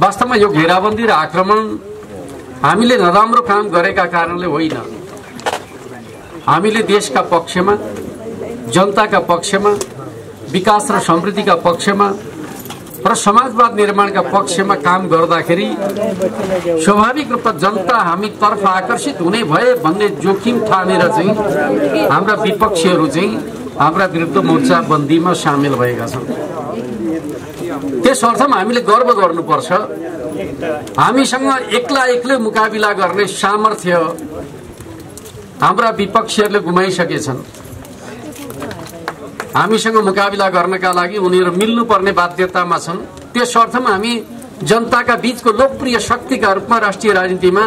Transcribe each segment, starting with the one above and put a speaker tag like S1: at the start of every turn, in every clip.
S1: वास्तवमा यो घेराबन्दी र आक्रमण हामीले नराम्रो काम गरेका कारणले होइन, हामीले देशका पक्षमा, जनताका पक्षमा, विकास र समृद्धिका पक्षमा र समाजवाद निर्माणका पक्षमा काम गर्दाखेरि स्वाभाविक रूपमा जनता हामी तर्फ आकर्षित हुने भए भन्ने जोखिम ठानेर चाहिँ हाम्रा विपक्षीहरू चाहिँ हाम्रा विरुद्ध मोर्चाबन्दीमा सामेल भएका छन्। त्यस अर्थमा हामीले गर्व गर्नुपर्छ, हामीसँग एक्लै मुकाबिला गर्ने सामर्थ्य हाम्रा विपक्षीहरूले गुमाइसकेछन्। हामीसँग मुकाबिला गर्नका लागि उनीहरू मिल्नुपर्ने बाध्यतामा छन्। त्यस अर्थमा हामी जनताका बीचको लोकप्रिय शक्तिका रूपमा राष्ट्रिय राजनीतिमा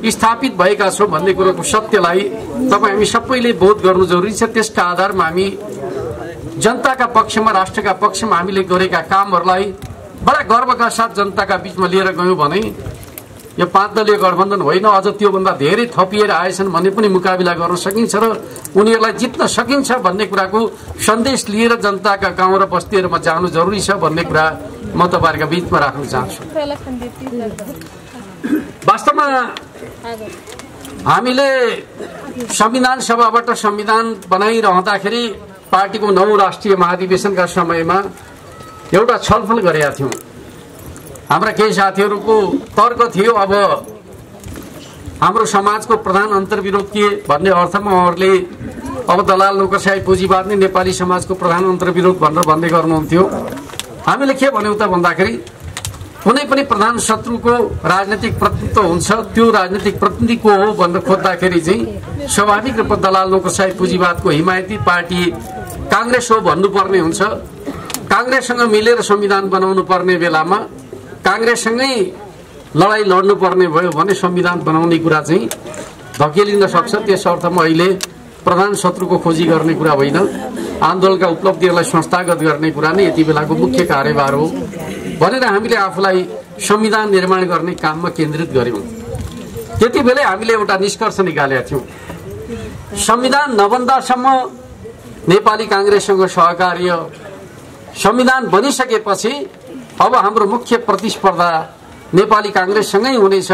S1: स्थापित भएका छौं भन्ने कुरोको सत्यलाई तपाईँ हामी सबैले बोध गर्नु जरुरी छ। त्यसका आधारमा हामी जनताका पक्षमा, राष्ट्रका पक्षमा हामीले गरेका कामहरूलाई बडा गर्वका साथ जनताका बीचमा लिएर गयौं भने यो 5 दलीय गठबन्धन होइन, अझ त्योभन्दा धेरै थपिएर आएछन् भने पनि मुकाबिला गर्न सकिन्छ र उनीहरूलाई जित्न सकिन्छ भन्ने कुराको सन्देश लिएर जनताका गाउँ र बस्तीहरूमा जानु जरुरी छ भन्ने कुरा म तपाईहरुका बीचमा राख्न चाहन्छु। वास्तवमा हामीले संविधान सभाबाट संविधान बनाइरहँदाखेरि पार्टीको 9 राष्ट्रिय महाधिवेशनका समयमा एउटा छलफल गरेका थियौं। हाम्रा केही साथीहरूको तर्क थियो अब हाम्रो समाजको प्रधान अन्तर्विरोध के भन्ने अर्थमा उहाँहरूले अब दलाल नोकरशाही पुँजीवाद नै नेपाली समाजको प्रधान अन्तर्विरोध भनेर भन्दै गर्नुहुन्थ्यो। हामीले के भन्यौं त भन्दाखेरि कुनै पनि प्रधान शत्रुको राजनीतिक प्रतिनिधित्व हुन्छ, त्यो राजनीतिक प्रतिनिधि को हो भनेर खोज्दाखेरि चाहिँ स्वाभाविक रूपमा दलाल नोकरशाही पुँजीवादको हिमायती पार्टी कांग्रेस हो भन्नुपर्ने हुन्छ। कांग्रेससँग मिलेर संविधान बनाउनु पर्ने बेलामा कांग्रेससँगै लडाई लड्नु पर्ने भयो भने संविधान बनाउने कुरा चाहिँ धकेलिन सक्छ। त्यस अर्थमा अहिले प्रधान शत्रुको खोजी गर्ने कुरा होइन, आन्दोलनका उपलब्धिहरूलाई संस्थागत गर्ने कुरा नै यति बेलाको मुख्य कार्यभार हो भनेर हामीले आफूलाई संविधान निर्माण गर्ने काममा केन्द्रित गर्यौं। त्यतिबेलै हामीले एउटा निष्कर्ष निकालेका थियौं, संविधान नबन्दासम्म नेपाली कांग्रेससँग सहकार्य, संविधान बनिसकेपछि अब हाम्रो मुख्य प्रतिस्पर्धा नेपाली कांग्रेससँगै हुनेछ,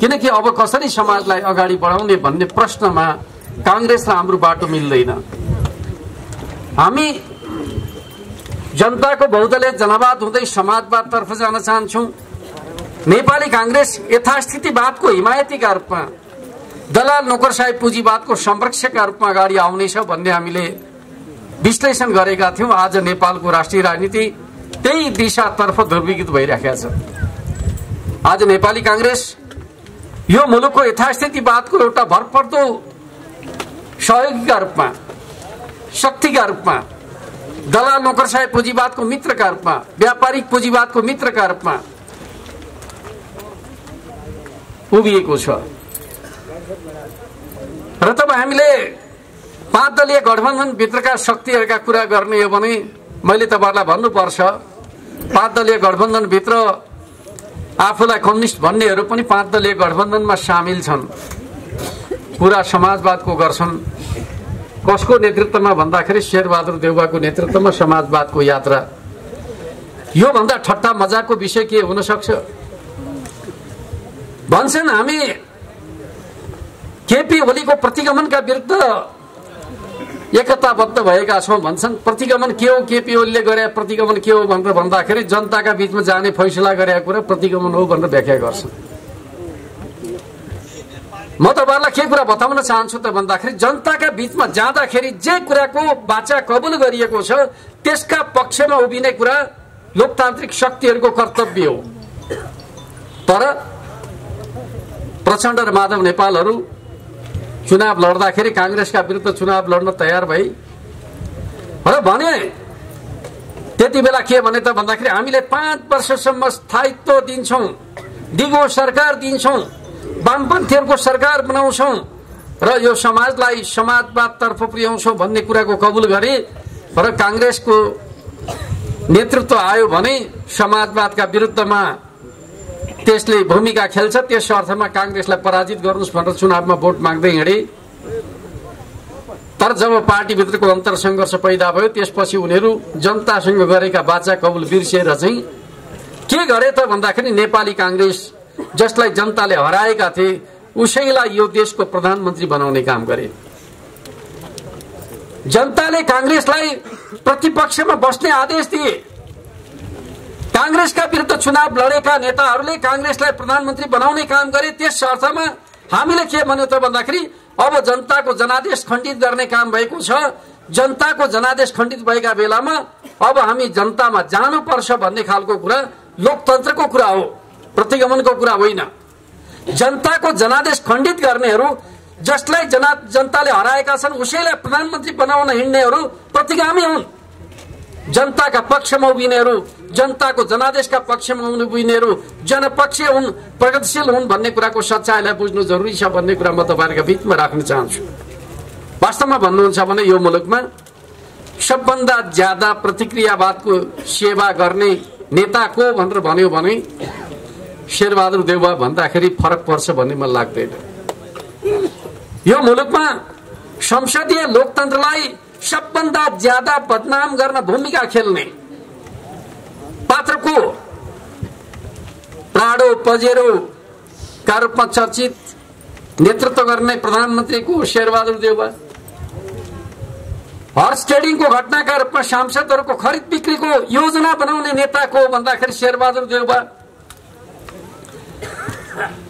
S1: किनकि अब कसरी समाजलाई अगाडि बढाउने भन्ने प्रश्नमा कांग्रेस र हाम्रो बाटो मिल्दैन। हामी जनताको बहुदलीय जनवाद हुँदै समाजवाद तर्फ जान चाहन्छौं। नेपाली कांग्रेस यथास्थितिवादको हिमायतीका रूपमा, दलाल नोकरशाही पुँजीवादको संरक्षकका रूपमा अगाडि आउनेछ भन्ने हामीले विश्लेषण गरेका थियौं। आज नेपालको राष्ट्रिय राजनीति त्यही दिशातर्फ ध्रुवीकृत भइरहेको छ। आज नेपाली कांग्रेस यो मुलुकको यथास्थितिवादको एउटा भरपर्दो सहयोगीका रूपमा, शक्तिका रूपमा, दलाल नोकरशाही पुँजीवादको मित्रका रूपमा, व्यापारिक पुँजीवादको मित्रका रूपमा उभिएको छ। र तब हामीले 5 दलीय गठबन्धन भित्रका शक्तिहरूका कुरा गर्ने हो भने मैले तपाईहरुलाई भन्नुपर्छ, 5 दलीय गठबन्धन भित्र आफूलाई कम्युनिस्ट भन्नेहरू पनि 5 दलीय गठबन्धनमा सामेल छन्। पूरा समाजवादको गर्छन्। कसको नेतृत्वमा भन्दाखेरि शेरबहादुर देउवाको नेतृत्वमा समाजवादको यात्रा। यो भन्दा ठट्टा मजाकको विषय के हुन सक्छ? भन्छन् हामी केपी ओलीको प्रतिगमनका विरुद्ध एकताबद्ध भएका छौं भन्छन्। प्रतिगमन के हो, केपी ओलीले गरे प्रतिगमन के हो भनेर भन्दाखेरि जनताका बीचमा जाने फैसला गरेका कुरा प्रतिगमन हो भनेर व्याख्या गर्छन्। म तपाईहरुलाई के कुरा बताउन चाहन्छु त भन्दाखेरि जनताका बीचमा जाँदाखेरि जे कुराको वाचा कबुल गरिएको छ त्यसका पक्षमा उभिने कुरा लोकतान्त्रिक शक्तिहरूको कर्तव्य हो। तर प्रचण्ड र माधव नेपालहरू चुनाव लड्दाखेरि कांग्रेसका विरुद्ध चुनाव लड्न तयार भए र भने त्यति बेला के भने त भन्दाखेरि हामीले 5 वर्षसम्म स्थायित्व दिन्छौं, दिगो सरकार दिन्छौं, वामपन्थीहरूको सरकार बनाउँछौं र यो समाजलाई समाजवाद तर्फ पुर्याउँछौं भन्ने कुराको कबुल गरे र कांग्रेसको नेतृत्व आयो भने समाजवादका विरुद्धमा त्यसले भूमिका खेल्छ। त्यस अर्थमा कांग्रेसलाई पराजित गर्नुस् भनेर चुनावमा भोट माग्दै हिँडे। तर जब पार्टीभित्रको अन्तरसंघर्ष पैदा भयो त्यसपछि उनीहरू जनतासँग गरेका वाचा कबुल बिर्सेर चाहिँ के गरे त भन्दाखेरि नेपाली कांग्रेस जसलाई जनताले हराएका थिए उसैलाई यो देशको प्रधानमन्त्री बनाउने काम गरे। जनताले कांग्रेसलाई प्रतिपक्षमा बस्ने आदेश दिए। कांग्रेसका विरुद्ध चुनाव लडेका नेताहरूले कांग्रेसलाई प्रधानमन्त्री बनाउने काम गरे। त्यस अर्थमा हामीले के भन्यो त भन्दाखेरि अब जनताको जनादेश खण्डित गर्ने काम भएको छ। जनताको जनादेश खण्डित भएका बेलामा अब हामी जनतामा जानुपर्छ भन्ने खालको कुरा लोकतन्त्रको कुरा हो, प्रतिगमनको कुरा होइन। जनताको जनादेश खण्डित गर्नेहरू, जसलाई जनताले हराएका छन् उसैलाई प्रधानमन्त्री बनाउन हिँड्नेहरू प्रतिगामी हुन्। जनताका पक्षमा उभिनेहरू, जनताको जनादेशका पक्षमा उभिनेहरू जनपक्षीय हुन्, प्रगतिशील हुन् भन्ने कुराको सच्चाइलाई बुझ्नु जरुरी छ भन्ने कुरा म तपाईहरुको बीचमा राख्न चाहन्छु। वास्तवमा भन्नुहुन्छ भने यो मुलुकमा सबभन्दा ज्यादा प्रतिक्रियावादको सेवा गर्ने नेता को भनेर भन्यो भने शेरबहादुर देउवा भन्दाखेरि फरक पर्छ भन्ने मलाई लाग्दैन। यो मुलुकमा संसदीय लोकतन्त्रलाई सबभन्दा ज्यादा बदनाम गर्न भूमिका खेल्ने पात्रको प्राडो पजेरो का रूपमा चर्चित नेतृत्व गर्ने प्रधानमन्त्रीको शेरबहादुर देउवा, हर्स ट्रेडिङको घटनाका रूपमा सांसदहरूको खरिद बिक्रीको योजना बनाउने नेताको भन्दाखेरि शेरबहादुर देउवा,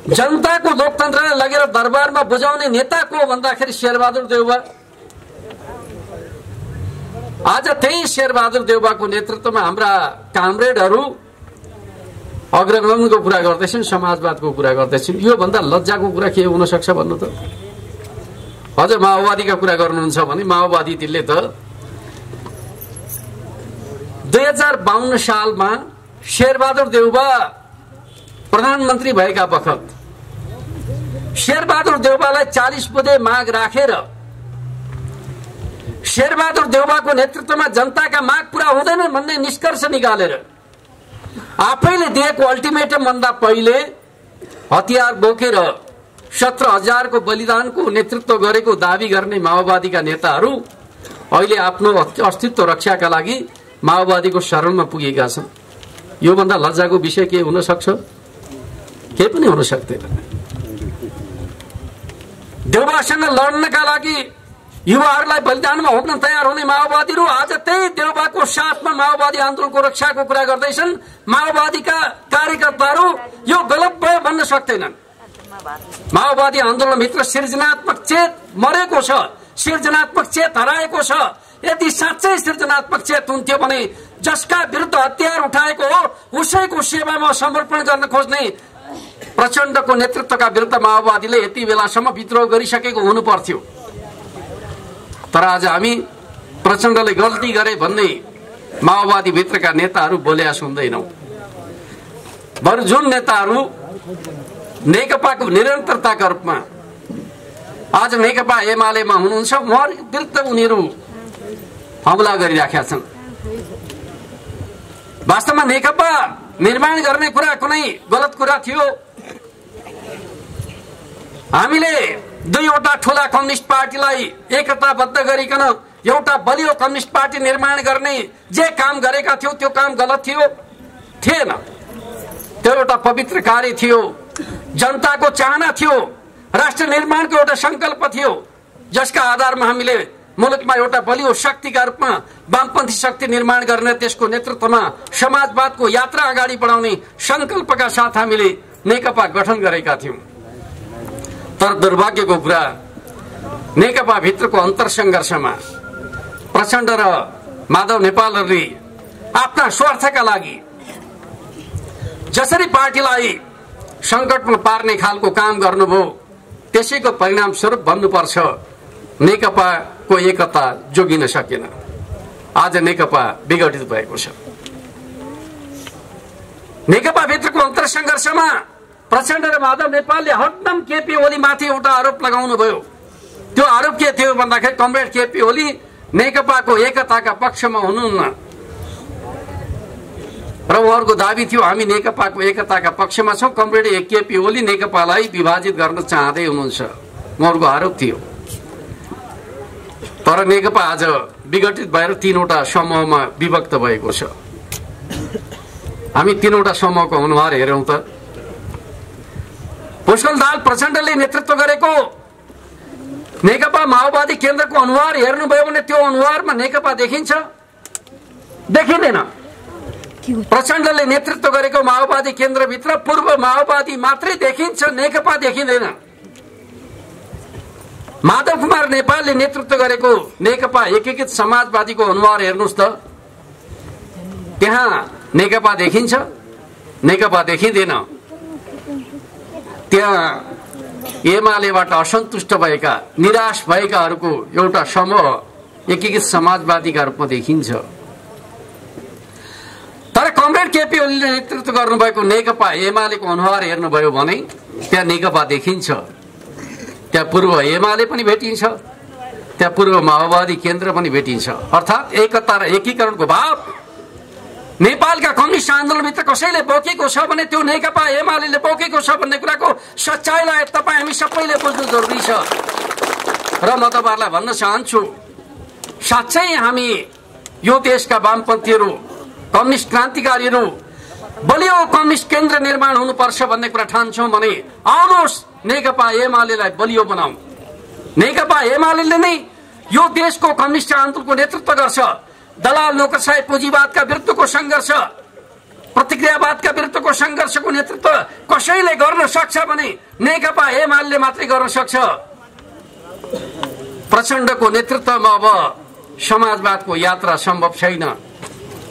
S1: जनताको लोकतन्त्रलाई लगेर दरबारमा बुझाउने नेताको भन्दाखेरि शेरबहादुर देउवा। आज त्यही शेरबहादुर देउवाको नेतृत्वमा हाम्रा कामरेडहरू अग्रगमनको कुरा गर्दैछन्, समाजवादको कुरा गर्दैछन्। यो भन्दा लज्जाको कुरा के हुन सक्छ भन्नु त? अझ माओवादीका कुरा गर्नुहुन्छ भने माओवादीले त 2052 सालमा शेरबहादुर देउवा प्रधानमन्त्री भएका बखत शेरबहादुर देउवालाई 40 बुँदे माग राखेर शेरबहादुर देउवाको नेतृत्वमा जनताका माग पूरा हुँदैन भन्ने निष्कर्ष निकालेर आफैले दिएको अल्टिमेटम भन्दा पहिले हतियार बोकेर 17,000 को बलिदानको नेतृत्व गरेको दावी गर्ने माओवादीका नेताहरू अहिले आफ्नो अस्तित्व रक्षाका लागि माओवादीको शरणमा पुगेका छन्। यो भन्दा लज्जाको विषय के हुन सक्छ? के पनि हुन सक्दैन। देउवासँग लड्नका लागि युवाहरूलाई बलिदानमा होप्न तयार हुने माओवादीहरू आज त्यही देउवाको साथमा माओवादी आन्दोलनको रक्षाको कुरा गर्दैछन्। माओवादीका कार्यकर्ताहरू यो गलत भयो भन्न सक्दैनन्। माओवादी आन्दोलनभित्र सृजनात्मक चेत मरेको छ, सृजनात्मक चेत हराएको छ। यदि साँच्चै सृजनात्मक चेत हुन्थ्यो भने जसका विरुद्ध हतियार उठाएको हो उसैको सेवामा समर्पण गर्न खोज्ने प्रचण्डको नेतृत्वका विरुद्ध माओवादीले यति बेलासम्म विद्रोह गरिसकेको हुनु पर्थ्यो। तर आज हामी प्रचण्डले गल्ती गरे भन्ने माओवादी भित्रका नेताहरू बोल्या सुन्दैनौं। बरु जुन नेताहरू नेकपाको निरन्तरताका रूपमा आज नेकपा एमालेमा हुनुहुन्छ उहाँहरू विरुद्ध उनीहरू हमला गरिराखेका छन्। वास्तवमा नेकपा निर्माण गर्ने कुरा कुनै गलत कुरा थियो। हामीले दुईवटा ठूला कम्युनिस्ट पार्टीलाई एकताबद्ध गरिकन एउटा बलियो कम्युनिस्ट पार्टी निर्माण गर्ने जे काम गरेका थियौ त्यो काम गलत थिएन। त्यो एउटा पवित्र कार्य थियो, जनताको चाहना थियो, राष्ट्र निर्माणको एउटा संकल्प थियो, जसका आधारमा हामीले मुलुकमा एउटा बलियो शक्तिका रूपमा वामपन्थी शक्ति निर्माण गर्ने त्यसको नेतृत्वमा समाजवादको यात्रा अगाडि बढाउने संकल्पका साथ हामीले नेकपा गठन गरेका थियौं। तर दुर्भाग्यको कुरा नेकपा भित्रको अन्तरसंघर्षमा प्रचण्ड र माधव नेपालहरूले आफ्ना स्वार्थका लागि जसरी पार्टीलाई संकटमा पार्ने खालको काम गर्नुभयो त्यसैको परिणाम स्वरूप भन्नुपर्छ नेकपाको एकता जोगिन सकेन। आज नेकपा विघटित भएको छ। नेकपा भित्रको अन्तरसंघर्षमा प्रचण्ड र माधव नेपालले हरदम केपी ओली माथि एउटा आरोप लगाउनु भयो। त्यो आरोप के थियो भन्दाखेरि कमरेड केपी ओली नेकपाको एकताका पक्षमा हुनुहुन्न र उहाँहरूको दाबी थियो हामी नेकपाको एकताका पक्षमा छौं। कमरेड केपी ओली नेकपालाई विभाजित गर्न चाहँदै हुनुहुन्छ, उहाँहरूको आरोप थियो। तर नेकपा आज विघटित भएर तीनवटा समूहमा विभक्त भएको छ। हामी तीनवटा समूहको अनुहार हेरौँ त। पुष्पकमल प्रचण्डले नेतृत्व गरेको नेकपा माओवादी केन्द्रको अनुहार हेर्नुभयो भने त्यो अनुहारमा नेकपा देखिन्छ? देखिँदैन। प्रचण्डले नेतृत्व गरेको माओवादी केन्द्रभित्र पूर्व माओवादी मात्रै देखिन्छ, नेकपा देखिँदैन। माधव कुमार नेपालले नेतृत्व गरेको नेकपा एकीकृत समाजवादीको अनुहार हेर्नुस् त, त्यहाँ नेकपा देखिन्छ? नेकपा देखिँदैन। त्यहाँ एमालेबाट असन्तुष्ट भएका, निराश भएकाहरूको एउटा समूह एकीकृत समाजवादीका रूपमा देखिन्छ। तर कमरेड केपी ओलीले नेतृत्व गर्नुभएको नेकपा एमालेको अनुहार हेर्नुभयो भने त्यहाँ नेकपा देखिन्छ। त्यहाँ पूर्व एमाले पनि भेटिन्छ, त्यहाँ पूर्व माओवादी केन्द्र पनि भेटिन्छ। अर्थात् एकता र एकीकरणको भाव नेपालका कम्युनिस्ट आन्दोलनभित्र कसैले बोकेको छ भने त्यो नेकपा एमालेले बोकेको छ भन्ने कुराको सच्चाइलाई तपाईँ हामी सबैले बुझ्नु जरुरी छ। र म तपाईँहरूलाई भन्न चाहन्छु, साँच्चै हामी यो देशका वामपन्थीहरू, कम्युनिस्ट क्रान्तिकारीहरू बलियो कम्युनिस्ट केन्द्र निर्माण हुनुपर्छ भन्ने कुरा ठान्छौँ भने आउनुहोस् नेकपा एमालेलाई बलियो बनाऊ। नेकपा एमालेले नै यो देशको कम्युनिस्ट आन्दोलनको नेतृत्व गर्छ। दलाल नोकरशाही पुँजीवादका विरुद्धको संघर्ष, प्रतिक्रियावादका विरुद्धको संघर्षको नेतृत्व कसैले गर्न सक्छ भने नेकपा एमाले मात्रै गर्न सक्छ। प्रचण्डको नेतृत्वमा अब समाजवादको यात्रा सम्भव छैन,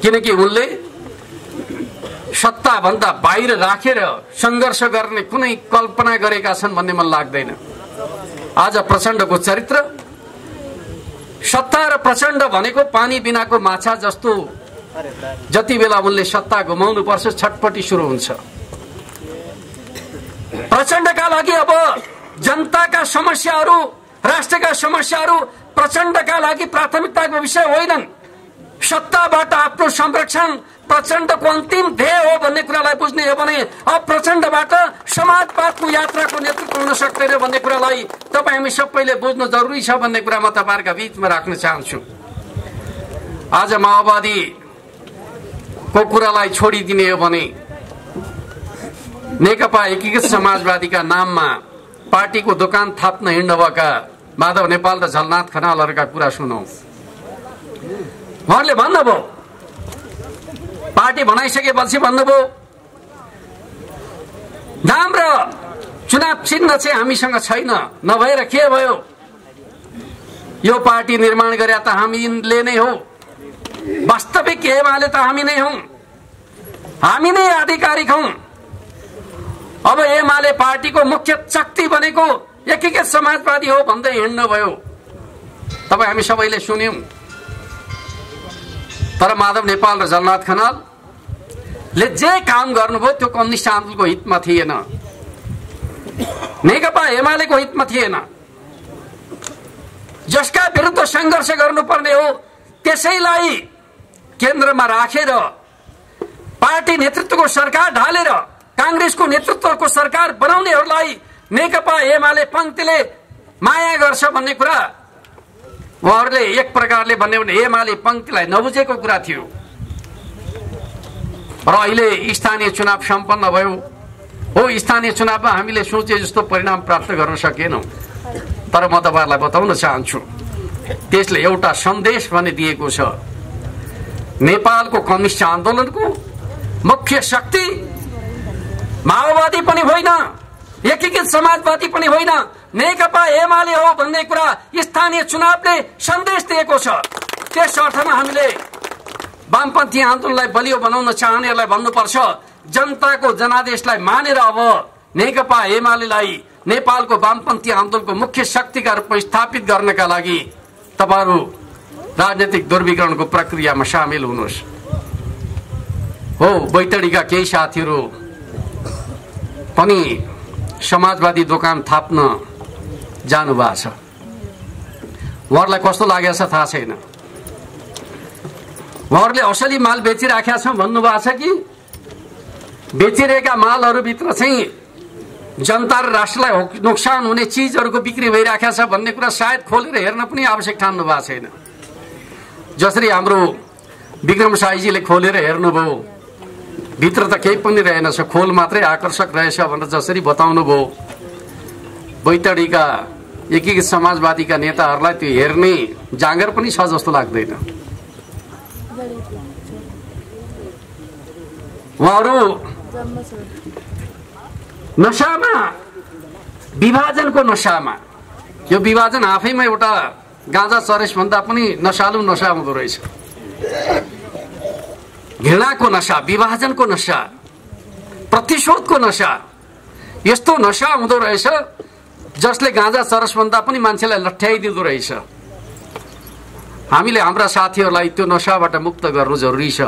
S1: किनकि उनले सत्ता भन्दा बाहिर राखेर संघर्ष गर्ने कुनै कल्पना गरेका छन् भन्ने मन लाग्दैन। आज प्रचण्डको चरित्र, सत्ता र प्रचण्ड भनेको पानी बिनाको माछा जस्तो, जति बेला उनले सत्ता गुमाउनु पर्छ छटपटी सुरु हुन्छ। प्रचण्डका लागि अब जनताका समस्याहरू, राष्ट्रका समस्याहरू प्रचण्डका लागि प्राथमिकताको विषय होइनन्। सत्ताबाट आफ्नो संरक्षण प्रचण्डको अन्तिम ध्येय हो भन्ने कुरालाई बुझ्ने हो भने अब प्रचण्डबाट समाजवादको यात्राको नेतृत्व हुन सक्दैन भन्ने कुरालाई तपाईँ हामी सबैले बुझ्नु जरुरी छ भन्ने कुरा म तपाईँहरूका बीचमा राख्न चाहन्छु। आज माओवादीको कुरालाई छोडिदिने हो भने नेकपा एकीकृत समाजवादीका नाममा पार्टीको दोकान थाप्न हिँड्नुभएका माधव नेपाल र झलनाथ खनालहरूका कुरा सुनौ। उहाँहरूले भन्नुभयो, पार्टी बनाइसकेपछि भन्नुभयो नाम र चुनाव चिन्ह चाहिँ हामीसँग छैन, नभएर के भयो, यो पार्टी निर्माण गरे त हामीले नै हो, वास्तविक एमाले त हामी नै हौं, हामी नै आधिकारिक हौं। अब एमाले पार्टीको मुख्य शक्ति बनेको एकीकृत समाजवादी हो भन्दै हिँड्नुभयो। तपाईँ हामी सबैले सुन्यौं। तर माधव नेपाल र झलनाथ खनालले जे काम गर्नुभयो त्यो कम्युनिस्ट आन्दोलनको हितमा थिएन, नेकपा एमालेको हितमा थिएन। जसका विरुद्ध संघर्ष गर्नुपर्ने हो त्यसैलाई केन्द्रमा राखेर पार्टी नेतृत्वको सरकार ढालेर कांग्रेसको नेतृत्वको सरकार बनाउनेहरूलाई नेकपा एमाले पंक्तिले माया गर्छ भन्ने कुरा उहाँहरूले एक प्रकारले भन्ने भने एमाले पंक्तिलाई नबुझेको कुरा थियो। र अहिले स्थानीय चुनाव सम्पन्न भयो हो, स्थानीय चुनावमा हामीले सोचे जस्तो परिणाम प्राप्त गर्न सकेनौं। तर म तपाईहरुलाई बताउन चाहन्छु, त्यसले एउटा सन्देश पनि दिएको छ। नेपालको कम्युनिस्ट आन्दोलनको मुख्य शक्ति माओवादी पनि होइन, एकीकृत समाजवादी पनि होइन, नेकपा एमाले हो भन्ने कुरा स्थानीय चुनावले सन्देश दिएको छ। त्यस अर्थमा हामीले वामपन्थी आन्दोलनलाई बलियो बनाउन चाहनेहरूलाई भन्नुपर्छ, जनताको जनादेशलाई मानेर अब नेकपा एमालेलाई नेपालको वामपन्थी आन्दोलनको मुख्य शक्तिका रूपमा स्थापित गर्नका लागि तपाईहरु राजनीतिक ध्रुवीकरणको प्रक्रियामा सामेल हुनुहोस्। हो, बैतडीका केही साथीहरू पनि समाजवादी दोकान थाप्न जानु भएको छ। उहाँहरूलाई कस्तो लागेको छ थाहा छैन। उहाँहरूले असली माल बेचिराखेका छौं भन्नुभएको छ कि बेचिरहेका मालहरूभित्र चाहिँ जनता र राष्ट्रलाई नोक्सान हुने चीजहरूको बिक्री भइराखेको छ भन्ने कुरा सायद खोलेर हेर्न पनि आवश्यक ठान्नु भएको छैन। जसरी हाम्रो विक्रम साईजीले खोलेर हेर्नुभयो भित्र त केही पनि रहेनछ, खोल मात्रै आकर्षक रहेछ भनेर जसरी बताउनु भयो, बैतडीका एकीकृत समाजवादीका नेताहरूलाई त्यो हेर्ने जाँगर पनि छ जस्तो लाग्दैन। उहाँहरू नशामा, विभाजनको नशामा, यो विभाजन आफैमा एउटा गाँजा चरेस भन्दा पनि नशालु नशा हुँदो रहेछ। घृणाको नशा, विभाजनको नशा, प्रतिशोधको नशा, यस्तो नशा हुँदो रहेछ जसले गाँजा चरस भन्दा पनि मान्छेलाई लट्ठ्याइदिँदो रहेछ। हामीले हाम्रा साथीहरूलाई त्यो नशाबाट मुक्त गर्नु जरुरी छ।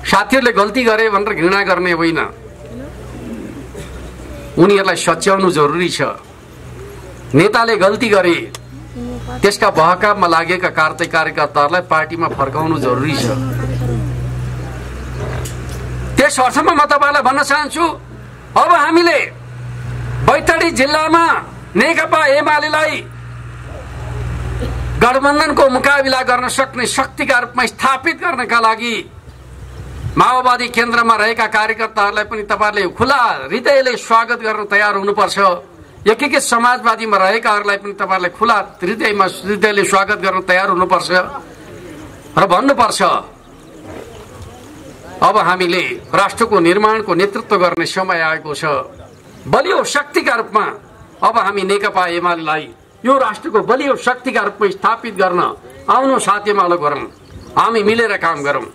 S1: साथीहरूले गल्ती गरे भनेर घृणा गर्ने होइन, उनीहरूलाई सच्याउनु जरुरी छ। नेताले गल्ती गरे त्यसका बहकाममा लागेका कार्यकर्ताहरूलाई पार्टीमा फर्काउनु जरुरी छ। त्यस अर्थमा म तपाईलाई भन्न चाहन्छु, अब हामीले बैतडी जिल्लामा नेकपा एमालेलाई गठबन्धनको मुकाबिला गर्न सक्ने शक्तिका रूपमा स्थापित गर्नका लागि माओवादी केन्द्रमा रहेका कार्यकर्ताहरूलाई पनि तपाईहरुले खुला हृदयले स्वागत गर्न तयार हुनुपर्छ। एकीकृत समाजवादीमा रहेकाहरूलाई पनि तपाईहरुले खुला हृदयले स्वागत गर्न तयार हुनुपर्छ र भन्नुपर्छ, अब हामीले राष्ट्रको निर्माणको नेतृत्व गर्ने समय आएको छ। बलियो शक्तिका रूपमा अब हामी नेकपा एमालेलाई यो राष्ट्रको बलियो शक्तिका रूपमा स्थापित गर्न आउनु साथीमालो गरौं, हामी मिलेर काम गरौं।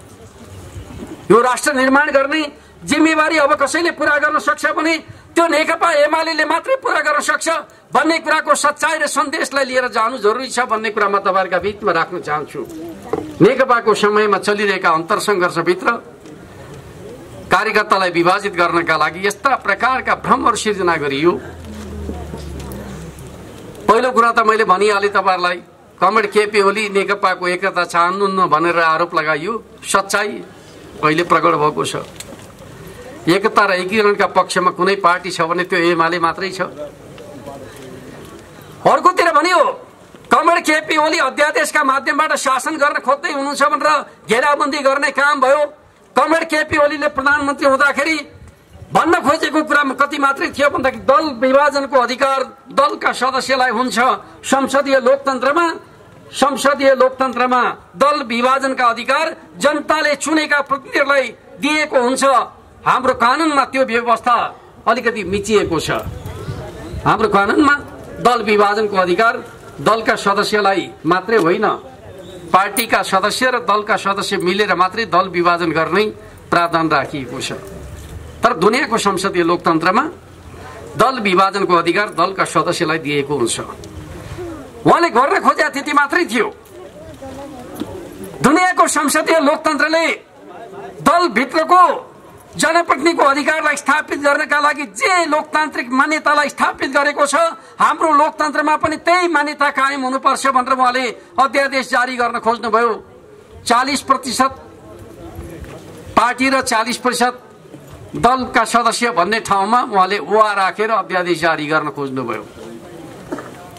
S1: यो राष्ट्र निर्माण गर्ने जिम्मेवारी अब कसैले पूरा गर्न सक्छ भने त्यो नेकपा एमालेले मात्रै पूरा गर्न सक्छ भन्ने कुराको सच्चाई र सन्देशलाई लिएर जानु जरुरी छ भन्ने कुरा म तपाईहरुका बीचमा राख्न चाहन्छु। नेकपाको समयमा चलिरहेका अन्तरसंघर्षभित्र कार्यकर्तालाई विभाजित गर्नका लागि यस्ता प्रकारका भ्रमहरू सिर्जना गरियो। पहिलो कुरा त मैले भनिहाले तपाईहरुलाई, कमरेड केपी ओली नेकपाको एकता चाहनुहुन्न भनेर आरोप लगाइयो। सच्चाई अहिले प्रकट भएको छ। एकता र एकीकरणका पक्षमा कुनै पार्टी छ भने त्यो एमाले मात्रै छ। अर्कोतिर भनियो कमरेड केपी ओली अध्यादेशका माध्यमबाट शासन गर्न खोज्दै हुनुहुन्छ भनेर घेराबन्दी गर्ने काम भयो। कमरेड केपी ओलीले प्रधानमन्त्री हुँदाखेरि भन्न खोजेको कुरामा कति मात्रै थियो भन्दाखेरि दल विभाजनको अधिकार दलका सदस्यलाई हुन्छ। संसदीय लोकतन्त्रमा दल विभाजनका अधिकार जनताले चुनेका प्रतिनिधिहरूलाई दिएको हुन्छ। हाम्रो कानूनमा त्यो व्यवस्था अलिकति मिचिएको छ। हाम्रो कानूनमा दल विभाजनको अधिकार दलका सदस्यलाई मात्रै होइन, पार्टीका सदस्य र दलका सदस्य मिलेर मात्रै दल विभाजन गर्ने प्रावधान राखिएको छ। तर दुनियाँको संसदीय लोकतन्त्रमा दल विभाजनको अधिकार दलका सदस्यलाई दिएको हुन्छ। उहाँले गर्न खोजे त्यति मात्रै थियो। दुनियाँको संसदीय लोकतन्त्रले दलभित्रको जनप्रतिनिधिको अधिकारलाई स्थापित गर्नका लागि जे लोकतान्त्रिक मान्यतालाई स्थापित गरेको छ, हाम्रो लोकतन्त्रमा पनि त्यही मान्यता कायम हुनुपर्छ भनेर उहाँले अध्यादेश जारी गर्न खोज्नुभयो। 40% पार्टी र 40% दलका सदस्य भन्ने ठाउँमा उहाँले ओआ राखेर अध्यादेश जारी गर्न खोज्नुभयो।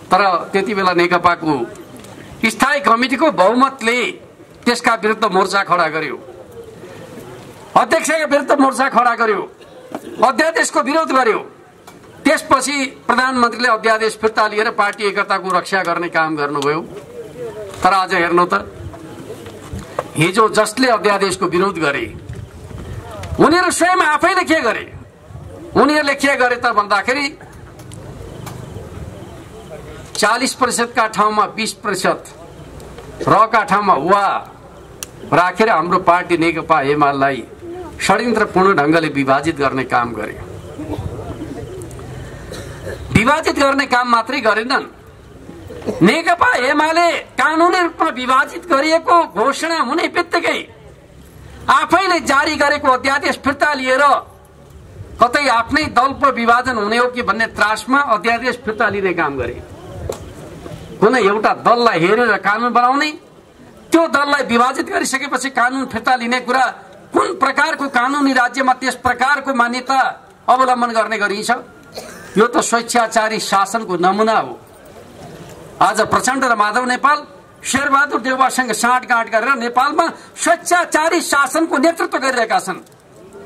S1: तर त्यति बेला नेकपाको स्थायी कमिटिको बहुमतले त्यसका विरुद्ध मोर्चा खडा गर्यो, अध्यक्षका विरुद्ध मोर्चा खडा गर्यो, अध्यादेशको विरोध गर्यो। त्यसपछि प्रधानमन्त्रीले अध्यादेश फिर्ता लिएर पार्टी एकताको रक्षा गर्ने काम गर्नुभयो। तर आज हेर्नु त, हिजो जसले अध्यादेशको विरोध गरे उनीहरू स्वयं आफैले के गरे? उनीहरूले के गरे त भन्दाखेरि 40% का ठाउँमा 20% रका ठाउँमा वा राखेर हाम्रो पार्टी नेकपा एमालेलाई षड्यन्त्रपूर्ण ढंगले विभाजित गर्ने काम गरे। विभाजित गर्ने काम मात्रै गरेनन्, नेकपा एमाले कानूनी रूपमा विभाजित गरिएको घोषणा हुने बित्तिकै आफैले जारी गरेको अध्यादेश फिर्ता लिएर कतै आफ्नै दलको विभाजन हुने हो कि भन्ने त्रासमा अध्यादेश फिर्ता लिने काम गरे। कुनै एउटा दललाई हेरेर कानून बनाउने, त्यो दललाई विभाजित गरिसकेपछि कानून फिर्ता लिने कुरा कुन प्रकारको कानूनी राज्यमा त्यस प्रकारको मान्यता अवलम्बन गर्ने गरिन्छ? यो त स्वेच्छाचारी शासनको नमुना हो। आज प्रचण्ड र माधव नेपाल शेरबहादुर देउवासँग साँठगाँठ गरेर नेपालमा स्वेच्छाचारी शासनको नेतृत्व गरिरहेका छन्।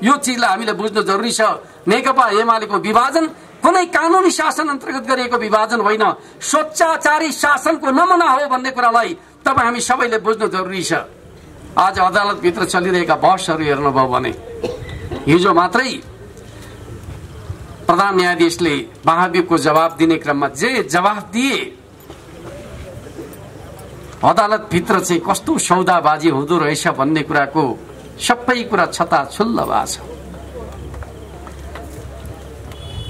S1: यो चिजलाई हामीले बुझ्नु जरुरी छ। नेकपा एमालेको विभाजन कुनै कानुनी शासन अन्तर्गत गरिएको विभाजन होइन, स्वच्छाचारी शासनको नमुना हो भन्ने कुरालाई तपाईँ हामी सबैले बुझ्नु जरुरी छ। आज अदालतभित्र चलिरहेका बहसहरू हेर्नुभयो भने हिजो मात्रै प्रधान न्यायाधीशले महाभियोगको जवाब दिने क्रममा जे जवाब दिए, अदालतभित्र चाहिँ कस्तो सौदाबाजी हुँदो रहेछ भन्ने कुराको सबै कुरा छताछुल्ल भएको छ।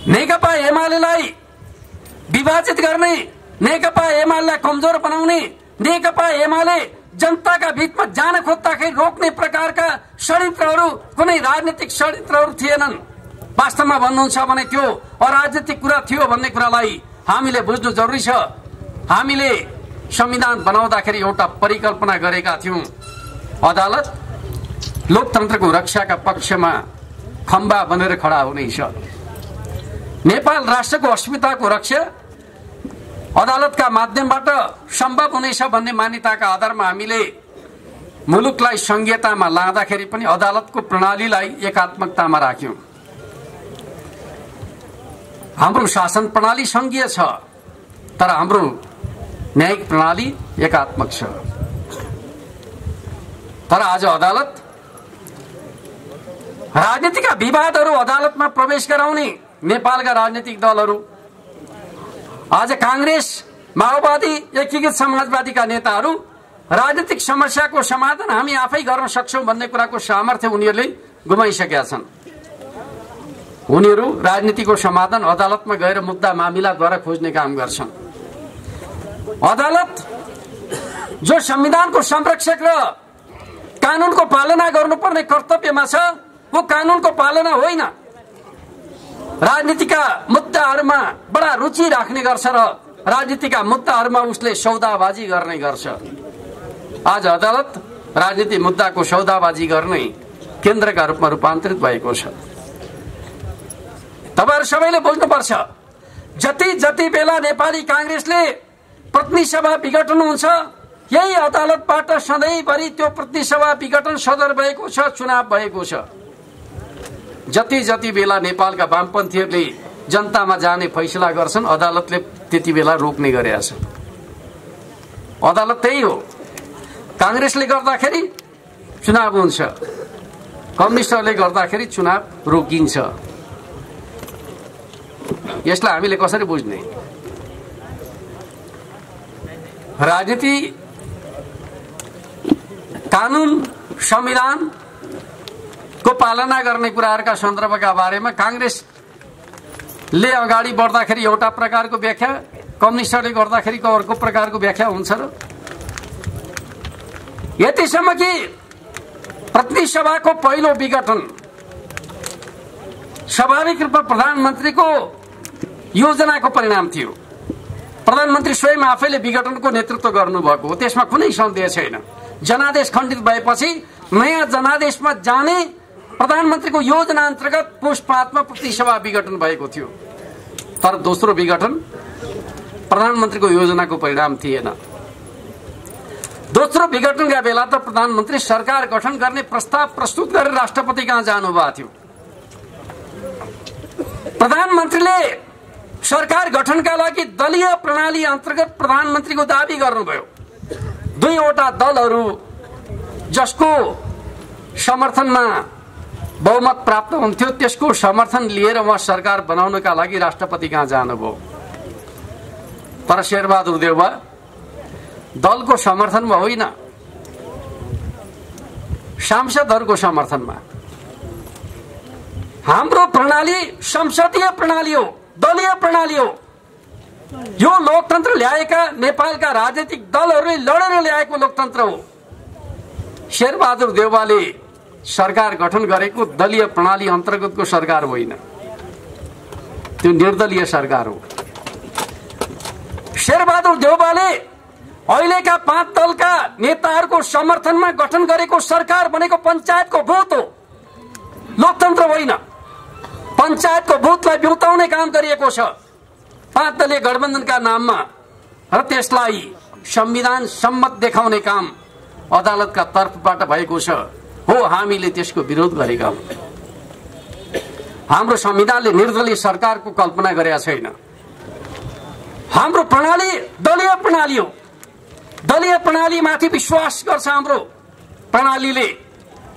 S1: नेकपा एमालेलाई विभाजित गर्ने, नेकपा एमालेलाई कमजोर बनाउने, नेकपा एमाले जनताका बीचमा जान खोज्दाखेरि रोक्ने प्रकारका षड्यन्त्रहरू कुनै राजनीतिक षड्यन्त्रहरू थिएनन्। वास्तवमा भन्नुहुन्छ भने त्यो अराजनीतिक कुरा थियो भन्ने कुरालाई हामीले बुझ्नु जरुरी छ। हामीले संविधान बनाउँदाखेरि एउटा परिकल्पना गरेका थियौं, अदालत लोकतन्त्रको रक्षाका पक्षमा खम्बा बनेर खडा हुनेछ। नेपाल राष्ट्रको अस्मिताको रक्षा अदालतका माध्यमबाट सम्भव हुनेछ भन्ने मान्यताका आधारमा हामीले मुलुकलाई संघीयतामा लाँदाखेरि पनि अदालतको प्रणालीलाई एकात्मकतामा राख्यौं। हाम्रो शासन प्रणाली संघीय छ, तर हाम्रो न्यायिक प्रणाली एकात्मक छ। तर आज अदालत राजनीतिका विवादहरू अदालतमा प्रवेश गराउने नेपालका राजनीतिक दलहरू, आज कांग्रेस, माओवादी, एकीकृत समाजवादीका नेताहरू राजनीतिक समस्याको समाधान हामी आफै गर्न सक्छौं भन्ने कुराको सामर्थ्य उनीहरूले गुमाइसकेका छन्। उनीहरू राजनीतिको समाधान अदालतमा गएर मुद्दा मामिलाद्वारा खोज्ने काम गर्छन्। अदालत जो संविधानको संरक्षक र कानूनको पालना गर्नुपर्ने कर्तव्यमा छ, वो कानूनको पालना होइन, राजनीतिका मुद्दाहरूमा बडा रुचि राख्ने गर्छ र राजनीतिका मुद्दाहरूमा उसले सौदाबाजी गर्ने गर्छ। आज अदालत राजनीतिक मुद्दाको सौदाबाजी गर्ने केन्द्रका रूपमा रूपान्तरित भएको छ। तपाईहरु सबैले बुझ्नुपर्छ, जति जति बेला नेपाली कांग्रेसले प्रतिनिधि सभा विघटन हुन्छ, यही अदालतबाट सधैँभरि त्यो प्रतिनिधि सभा विघटन सदर भएको छ, चुनाव भएको छ। जति जति बेला नेपालका वामपन्थीहरूले जनतामा जाने फैसला गर्छन्, अदालतले त्यति बेला रोक्ने गरेको छ। अदालत त्यही हो। कांग्रेसले गर्दाखेरि चुनाव हुन्छ, कम्युनिस्टहरूले गर्दाखेरि चुनाव रोकिन्छ। यसलाई हामीले कसरी बुझ्ने? राजनीति, कानून, संविधान को पालना गर्ने कुराहरूका सन्दर्भका बारेमा कांग्रेसले अगाडि बढ्दाखेरि एउटा प्रकारको व्याख्या, कम्युनिस्टले गर्दाखेरि अर्को प्रकारको व्याख्या हुन्छ र यतिसम्म कि प्रतिनिधि सभाको पहिलो विघटन स्वाभाविक रूपमा प्रधानमन्त्रीको योजनाको परिणाम थियो। प्रधानमन्त्री स्वयं आफैले विघटनको नेतृत्व गर्नुभएको हो, त्यसमा कुनै सन्देह छैन। जनादेश खण्डित भएपछि नयाँ जनादेशमा जाने प्रधानमन्त्रीको योजना अन्तर्गत पुष 5 मा प्रतिनिधि सभा विघटन भएको थियो। तर दोस्रो विघटन प्रधानमन्त्रीको योजनाको परिणाम थिएन। दोस्रो विघटनका बेला त प्रधानमन्त्री सरकार गठन गर्ने प्रस्ताव प्रस्तुत गरेर राष्ट्रपति कहाँ जानुभएको थियो। प्रधानमन्त्रीले सरकार गठनका लागि दलीय प्रणाली अन्तर्गत प्रधानमन्त्रीको दाबी गर्नुभयो। दुईवटा दलहरू जसको समर्थनमा बहुमत प्राप्त हुन्थ्यो, त्यसको समर्थन लिएर उहाँ सरकार बनाउनका लागि राष्ट्रपति कहाँ जानुभयो। तर शेरबहादुर देउवा दलको समर्थनमा होइन, सांसदहरूको समर्थनमा। हाम्रो प्रणाली संसदीय प्रणाली हो, दलीय प्रणाली हो। यो लोकतन्त्र ल्याएका नेपालका राजनीतिक दलहरूले लडेर ल्याएको लोकतन्त्र हो। शेरबहादुर देउवाले सरकार गठन गरेको दलीय प्रणाली अन्तर्गतको सरकार होइन, त्यो निर्दलीय सरकार हो। शेरबहादुर देउवाले अहिलेका 5 दलका नेताहरूको समर्थनमा गठन गरेको सरकार भनेको पञ्चायतको भूत हो, लोकतन्त्र होइन। पञ्चायतको भूतलाई बिउताउने काम गरिएको छ 5 दलीय गठबन्धनका नाममा, र त्यसलाई संविधान सम्मत देखाउने काम अदालतका तर्फबाट भएको छ। हो, हामीले त्यसको विरोध गरेका हौं। हाम्रो संविधानले निर्दलीय सरकारको कल्पना गरेका छैन। हाम्रो प्रणाली दलीय प्रणाली हो। दलीय प्रणालीमाथि विश्वास गर्छ हाम्रो प्रणालीले।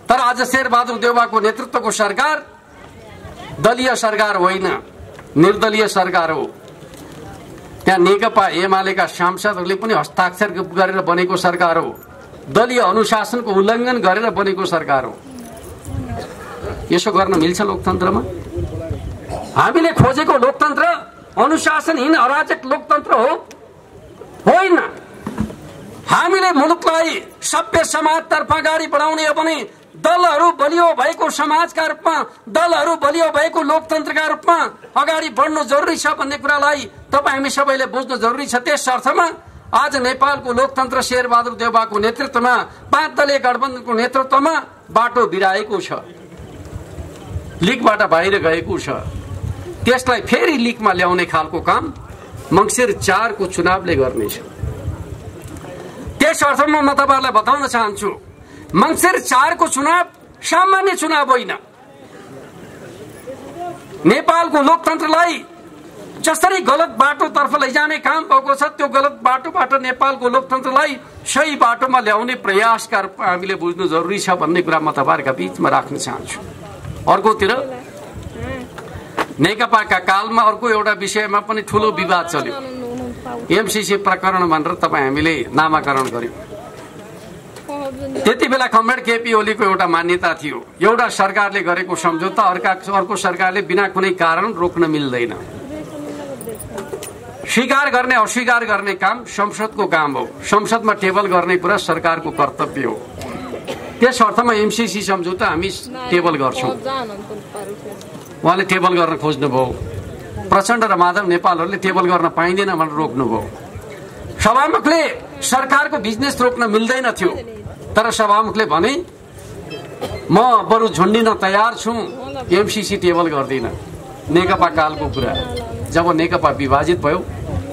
S1: तर आज शेरबहादुर देउवाको नेतृत्वको सरकार दलीय सरकार होइन, निर्दलीय सरकार हो। त्यहाँ नेकपा एमालेका सांसदहरूले पनि हस्ताक्षर गरेर बनेको सरकार हो। दलीय अनुशासनको उल्लङ्घन गरेर बनेको सरकार हो। यसो गर्न मिल्छ लोकतन्त्रमा? हामीले खोजेको लोकतन्त्र अनुशासनहीन अराजक लोकतन्त्र हो होइन। हामीले मुलुकलाई सभ्य समाजतर्फ अगाडि बढाउने हो भने दलहरू बलियो भएको समाजका रूपमा, दलहरू बलियो भएको लोकतन्त्रका रूपमा अगाडि बढ्नु जरुरी छ भन्ने कुरालाई तपाईँ हामी सबैले बुझ्नु जरुरी छ। त्यस अर्थमा आज नेपालको लोकतन्त्र शेरबहादुर देउवाको नेतृत्वमा, 5 दलीय गठबन्धनको नेतृत्वमा बाटो बिराएको छ, लिगबाट बाहिर गएको छ। त्यसलाई फेरि लिगमा ल्याउने खालको काम मङ्सिर 4 को चुनावले गर्नेछ। त्यस अर्थमा म तपाईहरुलाई बताउन चाहन्छु, मङ्सिर 4 को चुनाव सामान्य चुनाव होइन। नेपालको लोकतन्त्रलाई जसरी गलत बाटोतर्फ लैजाने काम भएको छ, त्यो गलत बाटोबाट नेपालको लोकतन्त्रलाई सही बाटोमा ल्याउने प्रयासका रूपमा हामीले बुझ्नु जरुरी छ भन्ने कुरा म तपाईहरुका बीचमा राख्न चाहन्छु। अर्कोतिर नेकपाका कालमा अर्को एउटा विषयमा पनि ठूलो विवाद चल्यो, एमसीसी प्रकरण भनेर तपाईँ हामीले नामाकरण गर्यौं। त्यति बेला कमरेड केपी ओलीको एउटा मान्यता थियो, एउटा सरकारले गरेको सम्झौता अर्को सरकारले बिना कुनै कारण रोक्न मिल्दैन। स्वीकार गर्ने अस्वीकार गर्ने काम संसदको काम हो। संसदमा टेबल गर्ने कुरा सरकारको कर्तव्य हो। त्यस अर्थमा एमसीसी सम्झौता हामी टेबल गर्छौं। उहाँले टेबल गर्न खोज्नुभयो, प्रचण्ड र माधव नेपालहरूले टेबल गर्न पाइँदैन भनेर रोक्नुभयो। सभामुखले सरकारको बिजनेस रोक्न मिल्दैन थियो, तर सभामुखले भने म बरु झुन्डिन तयार छु, एमसीसी टेबल गर्दिन। नेकपा कालको कुरा। जब नेकपा विभाजित भयो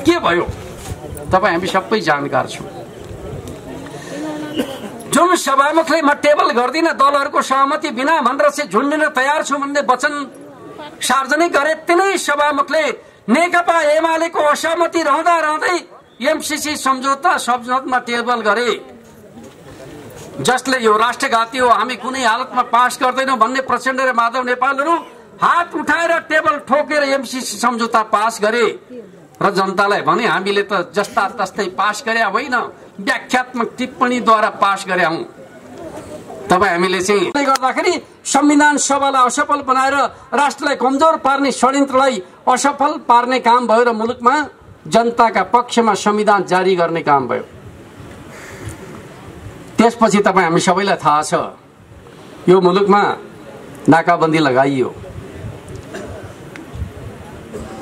S1: के भयो तपाईँ हामी सबै जानकार छौं। जुन सभामुखले म टेबल गर्दिन दलहरूको सहमति बिना भनेर चाहिँ झुन्डिन तयार छु भन्ने वचन सार्वजनिक गरे, तिनै सभामुखले नेकपा एमालेको असहमति रहँदा रहँदै एमसीसी सम्झौता संसदमा टेबल गरे, जसले यो राष्ट्रघाती हो, हामी कुनै हालतमा पास गर्दैनौं भन्ने प्रचण्ड र माधव नेपालहरू हात उठाएर टेबल ठोकेर एमसीसी सम्झौता पास गरे र जनतालाई भने हामीले त जस्ता तस्तै पास गरे होइन, व्याख्यात्मक टिप्पणीद्वारा पास गरे हौं। तपाईँ हामीले चाहिँ गर्दाखेरि संविधान सभालाई असफल बनाएर राष्ट्रलाई कमजोर पार्ने षड्यन्त्रलाई असफल पार्ने काम भयो र मुलुकमा जनताका पक्षमा संविधान जारी गर्ने काम भयो। त्यसपछि तपाईँ हामी सबैलाई थाहा छ, यो मुलुकमा नाकाबन्दी लगाइयो।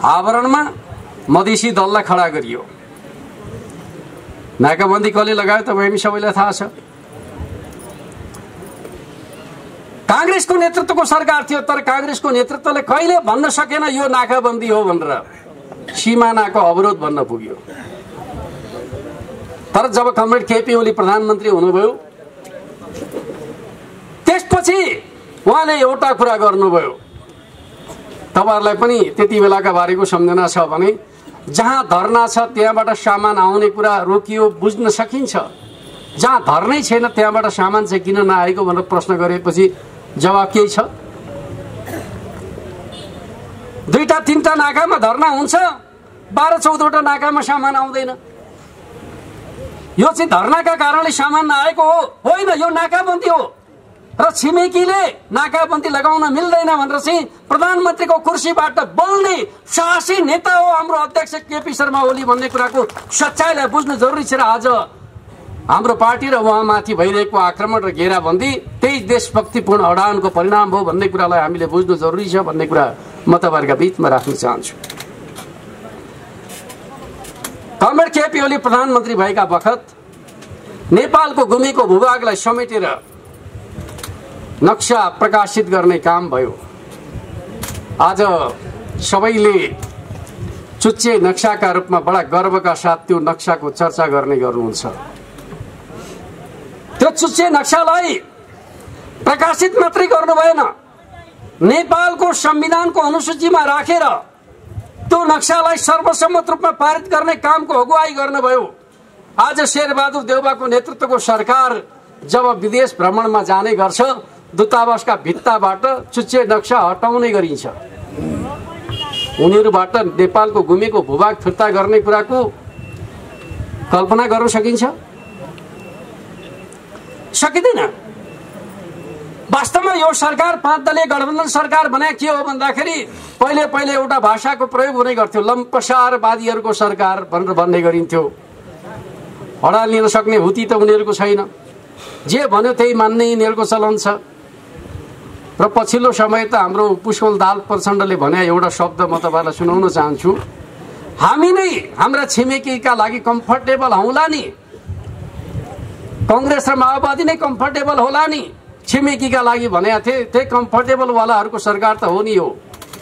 S1: आवरणमा मधेसी दललाई खडा गरियो। नाकाबन्दी कसले लगायो तपाईँ हामी सबैलाई थाहा छ। कांग्रेसको नेतृत्वको सरकार थियो, तर कांग्रेसको नेतृत्वले कहिले भन्न सकेन यो नाकाबन्दी हो भनेर, सीमानाको अवरोध भन्न पुग्यो। तर जब कमरेड केपी ओली प्रधानमन्त्री हुनुभयो त्यसपछि उहाँले एउटा कुरा गर्नुभयो, तपाईहरुलाई पनि त्यति बेलाका बारेको सम्झना छ भने जहाँ धर्ना छ त्यहाँबाट सामान आउने कुरा रोकियो, बुझ्न सकिन्छ। जहाँ धर्नै छैन त्यहाँबाट सामान चाहिँ किन नआएको भनेर प्रश्न गरेपछि जवाब के छ? 2-3टा नाकामा धर्ना हुन्छ, 12-14वटा नाकामा सामान आउँदैन। यो चाहिँ धर्नाका कारणले सामान नआएको हो होइन, यो नाकाबन्दी हो। र छिमेकीले नाकाबन्दी लगाउन मिल्दैन भनेर चाहिँ प्रधानमन्त्रीको कुर्सीबाट बोल्ने साहसी नेता हो हाम्रो अध्यक्ष केपी शर्मा ओली भन्ने कुराको सच्चाइलाई बुझ्नु जरुरी छ। र आज हाम्रो पार्टी र उहाँमाथि भइरहेको आक्रमण र घेराबन्दी त्यही देशभक्तिपूर्ण अडानको परिणाम हो भन्ने कुरालाई हामीले बुझ्नु जरुरी छ भन्ने कुरा म तपाईहरुका बीचमा राख्न चाहन्छु। कमरेड केपी ओली प्रधानमन्त्री भएका बखत नेपालको गुमेको भूभागलाई समेटेर नक्सा प्रकाशित गर्ने काम भयो। आज सबैले चुच्चे नक्साका रूपमा बडा गर्वका साथ त्यो नक्साको चर्चा गर्ने गर्नुहुन्छ। त्यो चुच्चे नक्सालाई प्रकाशित मात्रै गर्नु भएन,
S2: नेपालको संविधानको अनुसूचीमा राखेर त्यो नक्सालाई सर्वसम्मत रूपमा पारित गर्ने कामको अगुवाई गर्नुभयो। आज शेरबहादुर देउवाको नेतृत्वको सरकार जब विदेश भ्रमणमा जाने गर्छ, दूतावासका भित्ताबाट चुच्चे नक्सा हटाउने गरिन्छ। उनीहरूबाट नेपालको गुमेको भूभाग फिर्ता गर्ने कुराको कल्पना गर्न सकिन्छ? सकिँदैन। वास्तवमा यो सरकार 5 दलीय गठबन्धन सरकार बने के हो भन्दाखेरि पहिले एउटा भाषाको प्रयोग हुने गर्थ्यो, लम्पसारवादीहरूको सरकार भनेर भन्ने गरिन्थ्यो। हडाल लिन सक्ने हुती त उनीहरूको छैन, जे भन्यो त्यही मान्ने यिनीहरूको चलन छ। र पछिल्लो समय त हाम्रो पुष्पल दाल प्रचण्डले भने एउटा शब्द म तपाईँलाई सुनाउन चाहन्छु। हामी नै हाम्रा छिमेकीका लागि कम्फर्टेबल हौला नि, कांग्रेस र माओवादी नै कम्फर्टेबल होला नि, छिमेकीका लागि भनेका थिए। त्यही कम्फर्टेबल वालाहरूको सरकार त हो नि हो।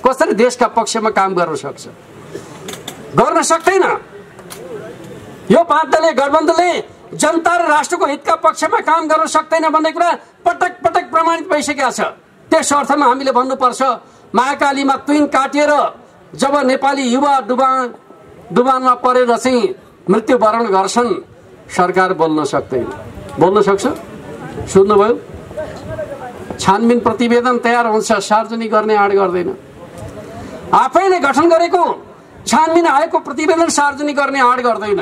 S2: कसरी देशका पक्षमा काम गर्न सक्छ? गर्न सक्दैन। यो 5 दलीय गठबन्धनले जनता र राष्ट्रको हितका पक्षमा काम गर्न सक्दैन भन्ने कुरा पटक पटक प्रमाणित भइसकेको छ। त्यस अर्थमा हामीले भन्नुपर्छ, महाकालीमा तुइन काटिएर जब नेपाली युवा डुबानमा परेर चाहिँ मृत्युवरण गर्छन्, सरकार बोल्न सक्दैन। बोल्न सक्छ? सुन्नुभयो? छानबिन प्रतिवेदन तयार हुन्छ, सार्वजनिक गर्ने आड गर्दैन। आफैले गठन गरेको छानबिन आएको प्रतिवेदन सार्वजनिक गर्ने आड गर्दैन।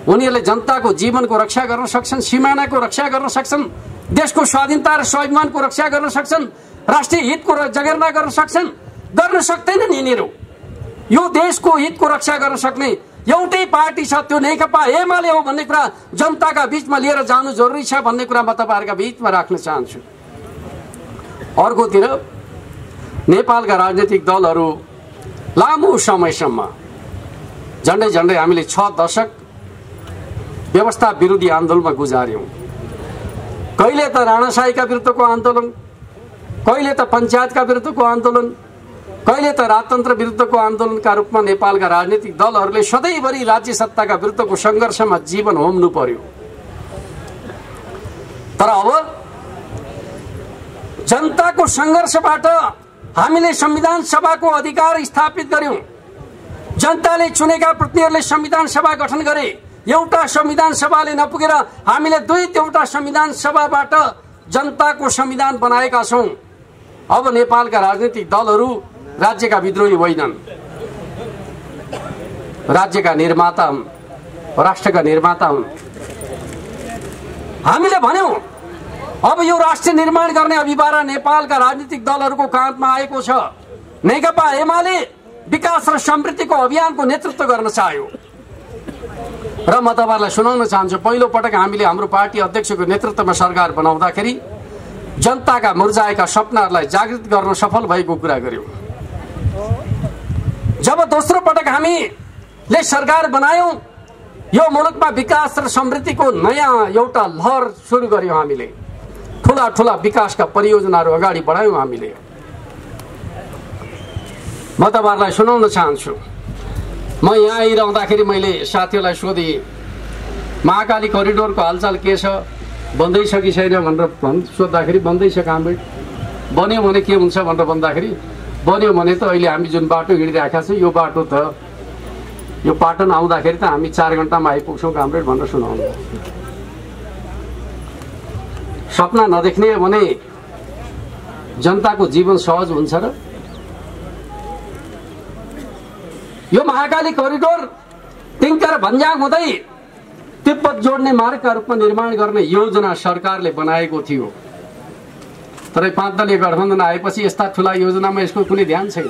S2: उनीहरूले जनताको जीवनको रक्षा गर्न सक्छन्, सीमानाको रक्षा गर्न सक्छन्, देशको स्वाधीनता र स्वाभिमानको रक्षा गर्न सक्छन्, राष्ट्रिय हितको जगेर्ना गर्न सक्छन्। गर्न सक्दैनन् यिनीहरू। यो देशको हितको रक्षा गर्न सक्ने एउटै पार्टी छ, त्यो नेकपा एमाले हो भन्ने कुरा जनताका बीचमा लिएर जानु जरुरी छ भन्ने कुरा म तपाईहरुका बीचमा राख्न चाहन्छु। अर्कोतिर नेपालका राजनीतिक दलहरू लामो समयसम्म झन्डै हामीले 6 दशक व्यवस्था विरोधी आन्दोलनमा गुजार्यौं। कहिले त राणाशाहीका विरुद्धको आन्दोलन, कहिले त पञ्चायतका विरुद्धको आन्दोलन, कहिले त राजतन्त्र विरुद्धको आन्दोलनका रूपमा नेपालका राजनीतिक दलहरूले सधैँभरि राज्य सत्ताका विरुद्धको संघर्षमा जीवन होम्नु पर्यो। तर अब जनताको संघर्षबाट हामीले संविधान सभाको अधिकार स्थापित गर्यौं। जनताले चुनेका प्रतिनिधिहरूले संविधान सभा गठन गरे। एउटा संविधान सभाले नपुगेर हामीले 2 संविधान सभाबाट जनताको संविधान बनाएका छौं। अब नेपालका राजनीतिक दलहरू राज्यका विद्रोही होइनन्, राज्यका निर्माता हुन्, राष्ट्रका निर्माता हुन्। हामीले भन्यौं अब यो राष्ट्र निर्माण गर्ने अभिभार नेपालका राजनीतिक दलहरूको काँधमा आएको छ। नेकपा एमाले विकास र समृद्धिको अभियानको नेतृत्व गर्न चाह्यो। र म तपाईहरुलाई सुनाउन चाहन्छु, पहिलो पटक हामीले हाम्रो पार्टी अध्यक्षको नेतृत्वमा सरकार बनाउँदाखेरि जनताका मुर्जाएका सपनाहरूलाई जागृत गर्न सफल भएको कुरा गर्यौं। जब दोस्रो पटक हामीले सरकार बनायौं, यो मुलुकमा विकास र समृद्धिको नयाँ एउटा लहर सुरु गर्यौं। हामीले ठूला विकासका परियोजनाहरू अगाडि बढायौं। हामीले म तपाईहरुलाई सुनाउन चाहन्छु, म यहाँ आइरहँदाखेरि मैले साथीहरूलाई सोधेँ महाकाली करिडोरको हालचाल के छ, बन्दैछ कि छैन भनेर सोद्धाखेरि बन्दैछ कामरेड, बन्यो भने के हुन्छ भनेर भन्दाखेरि बन्यो भने त अहिले हामी जुन बाटो हिँडिरहेका छौँ यो बाटो त यो पाटन आउँदाखेरि त हामी 4 घण्टामा आइपुग्छौँ कामरेड भनेर सुनाउनु। सपना नदेख्ने भने जनताको जीवन सहज हुन्छ र? यो महाकाली करिडोर टिङ्कर भन्ज्याङ हुँदै तिब्बत जोड्ने मार्गका रूपमा निर्माण गर्ने योजना सरकारले बनाएको थियो। तर 5 दलीय गठबन्धन आएपछि यस्ता ठूला योजनामा यसको कुनै ध्यान छैन,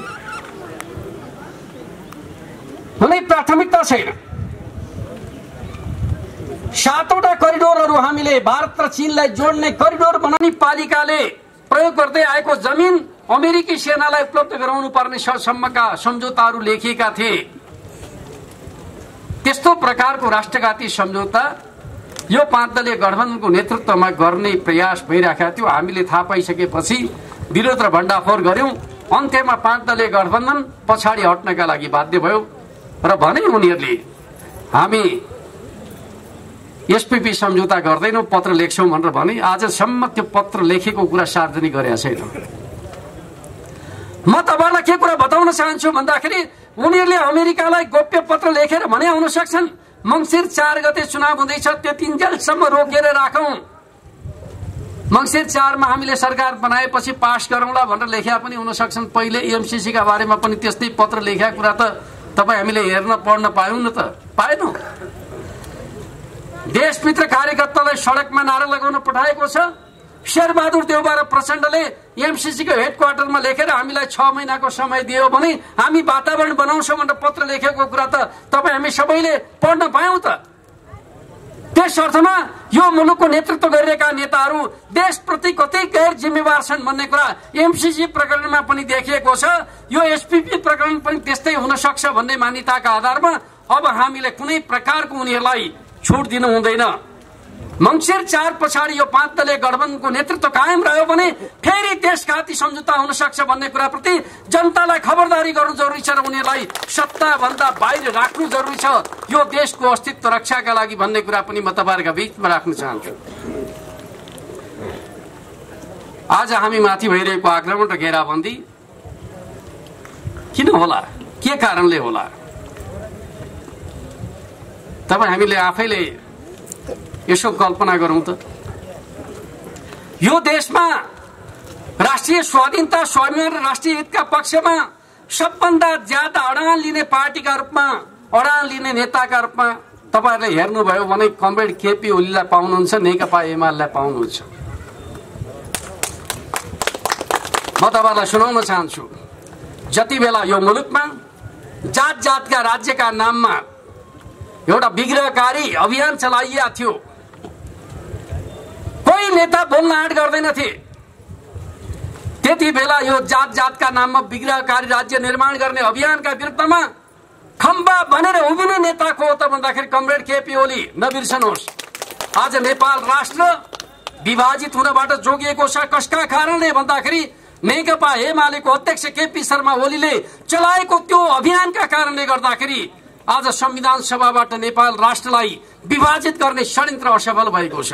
S2: कुनै प्राथमिकता छैन। 7वटा करिडोरहरू हामीले भारत र चीनलाई जोड्ने करिडोर बनाउने पालिकाले प्रयोग गर्दै आएको जमिन अमेरिकी सेनालाई उपलब्ध गराउनु पर्ने सम्मका सम्झौताहरू लेखिएका थिए। त्यस्तो प्रकारको राष्ट्रघाती सम्झौता यो 5 दलीय गठबन्धनको नेतृत्वमा गर्ने प्रयास भइरहेको थियो। हामीले थाहा पाइसकेपछि विरोध र भण्डाफोर गर्यौं। अन्त्यमा 5 दलीय गठबन्धन पछाडि हट्नका लागि बाध्य भयो र भने उनीहरूले हामी एसपीपी सम्झौता गर्दैनौं, पत्र लेख्छौं भनेर भने आजसम्म त्यो पत्र लेखेको कुरा सार्वजनिक गरेका छैन। म तपाईहरुलाई के कुरा बताउन चाहन्छु भन्दाखेरि उनीहरूले अमेरिकालाई गोप्य पत्र लेखेर भने आउन सक्छन् मंसिर 4 गते चुनाव हुँदैछ, त्यो 3 जेलसम्म रोकेर राखौं, मंसिर 4 मा हामीले सरकार बनाएपछि पास गरौँला भनेर लेख्या पनि हुन सक्छन्। पहिले एमसीसी का बारेमा पनि त्यस्तै पत्र लेख्या कुरा त तपाई हामीले हेर्न पढ्न पायौं न त पाएनौं। देशभित्र कार्यकर्तालाई सडकमा नारा लगाउन पठाएको छ। शेरबहादुर देउबा र प्रचण्डले एमसीसी को हेडक्वार्टरमा लेखेर हामीलाई 6 महिनाको समय दियो भने हामी वातावरण बनाउँछौं भनेर पत्र लेखेको कुरा त तपाई हामी सबैले पढ्न पायौं त। त्यस अर्थमा यो मुलुकको नेतृत्व गरिरहेका नेताहरू देशप्रति कति गैर जिम्मेवार छन् भन्ने कुरा एमसीसी प्रकरणमा पनि देखिएको छ। यो एसपीपी प्रकरण पनि त्यस्तै हुन सक्छ भन्ने मान्यताका आधारमा अब हामीले कुनै प्रकारको उनीहरूलाई छुट दिनु हुँदैन। मंसिर 4 पछाडि यो 5 दलीय गठबन्धनको नेतृत्व कायम रह्यो भने फेरि देशघाती सम्झौता हुन सक्छ भन्ने कुराप्रति जनतालाई खबरदारी गर्नु जरुरी छ र उनीहरूलाई सत्ता भन्दा बाहिर राख्नु जरुरी छ, यो देशको अस्तित्व रक्षाका लागि भन्ने कुरा पनि म तपाईहरुका बीचमा राख्न चाहन्छु। आज हामी माथि भइरहेको आक्रमण र घेराबन्दी किन होला, के कारणले होला? तपाई हामीले आफैले यसो कल्पना गरौं त। यो देशमा राष्ट्रिय स्वाधीनता, स्वाभिमान र राष्ट्रिय हितका पक्षमा सबभन्दा ज्यादा अडान लिने पार्टीका रूपमा, अडान लिने नेताका रूपमा तपाईहरुले हेर्नुभयो भने कमरेड केपी ओलीलाई पाउनुहुन्छ, नेकपा एमालेलाई पाउनुहुन्छ। म तपाईहरुलाई सुनाउन चाहन्छु, जति बेला यो मुलुकमा जात जातका राज्यका नाममा एउटा विग्रहकारी अभियान चलाइएको थियो, कोही नेता बोल्न आँट गर्दैनथे। त्यति बेला यो जात जातका नाममा विग्रहकारी राज्य निर्माण गर्ने अभियानका विरुद्धमा खम्बा बनेर उभिने नेता को हो त भन्दाखेरि कमरेड केपी ओली नबिर्सनुहोस्। आज नेपाल राष्ट्र विभाजित हुनबाट जोगिएको छ। कसका कारणले भन्दाखेरि नेकपा एमालेको अध्यक्ष केपी शर्मा ओलीले चलाएको त्यो अभियानका कारणले गर्दाखेरि आज संविधान सभाबाट नेपाल राष्ट्रलाई विभाजित गर्ने षड्यन्त्र असफल भएको छ।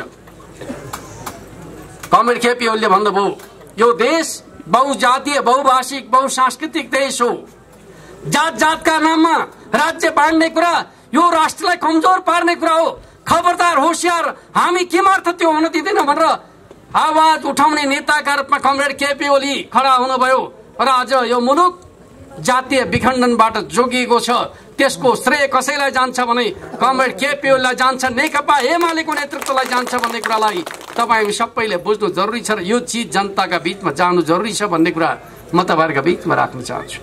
S2: कमरेड केपी ओलीले भन्नुभयो यो देश बहुजातीय, बहुभाषिक, बहुसांस्कृतिक देश हो। जात जातका नाममा राज्य बाँड्ने कुरा यो राष्ट्रलाई कमजोर पार्ने कुरा हो। खबरदार, होशियार, हामी किमर्थ त्यो हुन दिँदैन भनेर आवाज उठाउने नेताका रूपमा कमरेड केपी ओली खडा हुनुभयो र आज यो मुलुक जातीय विखण्डनबाट जोगिएको छ। त्यसको श्रेय कसैलाई जान्छ भने कमरेड केपी ओलीलाई जान्छ, नेकपा एमालेको नेतृत्वलाई जान्छ भन्ने कुरालाई तपाईँ हामी सबैले बुझ्नु जरुरी छ र यो चीज जनताका बीचमा जानु जरुरी छ भन्ने कुरा म तपाईहरुका बीचमा राख्न चाहन्छु।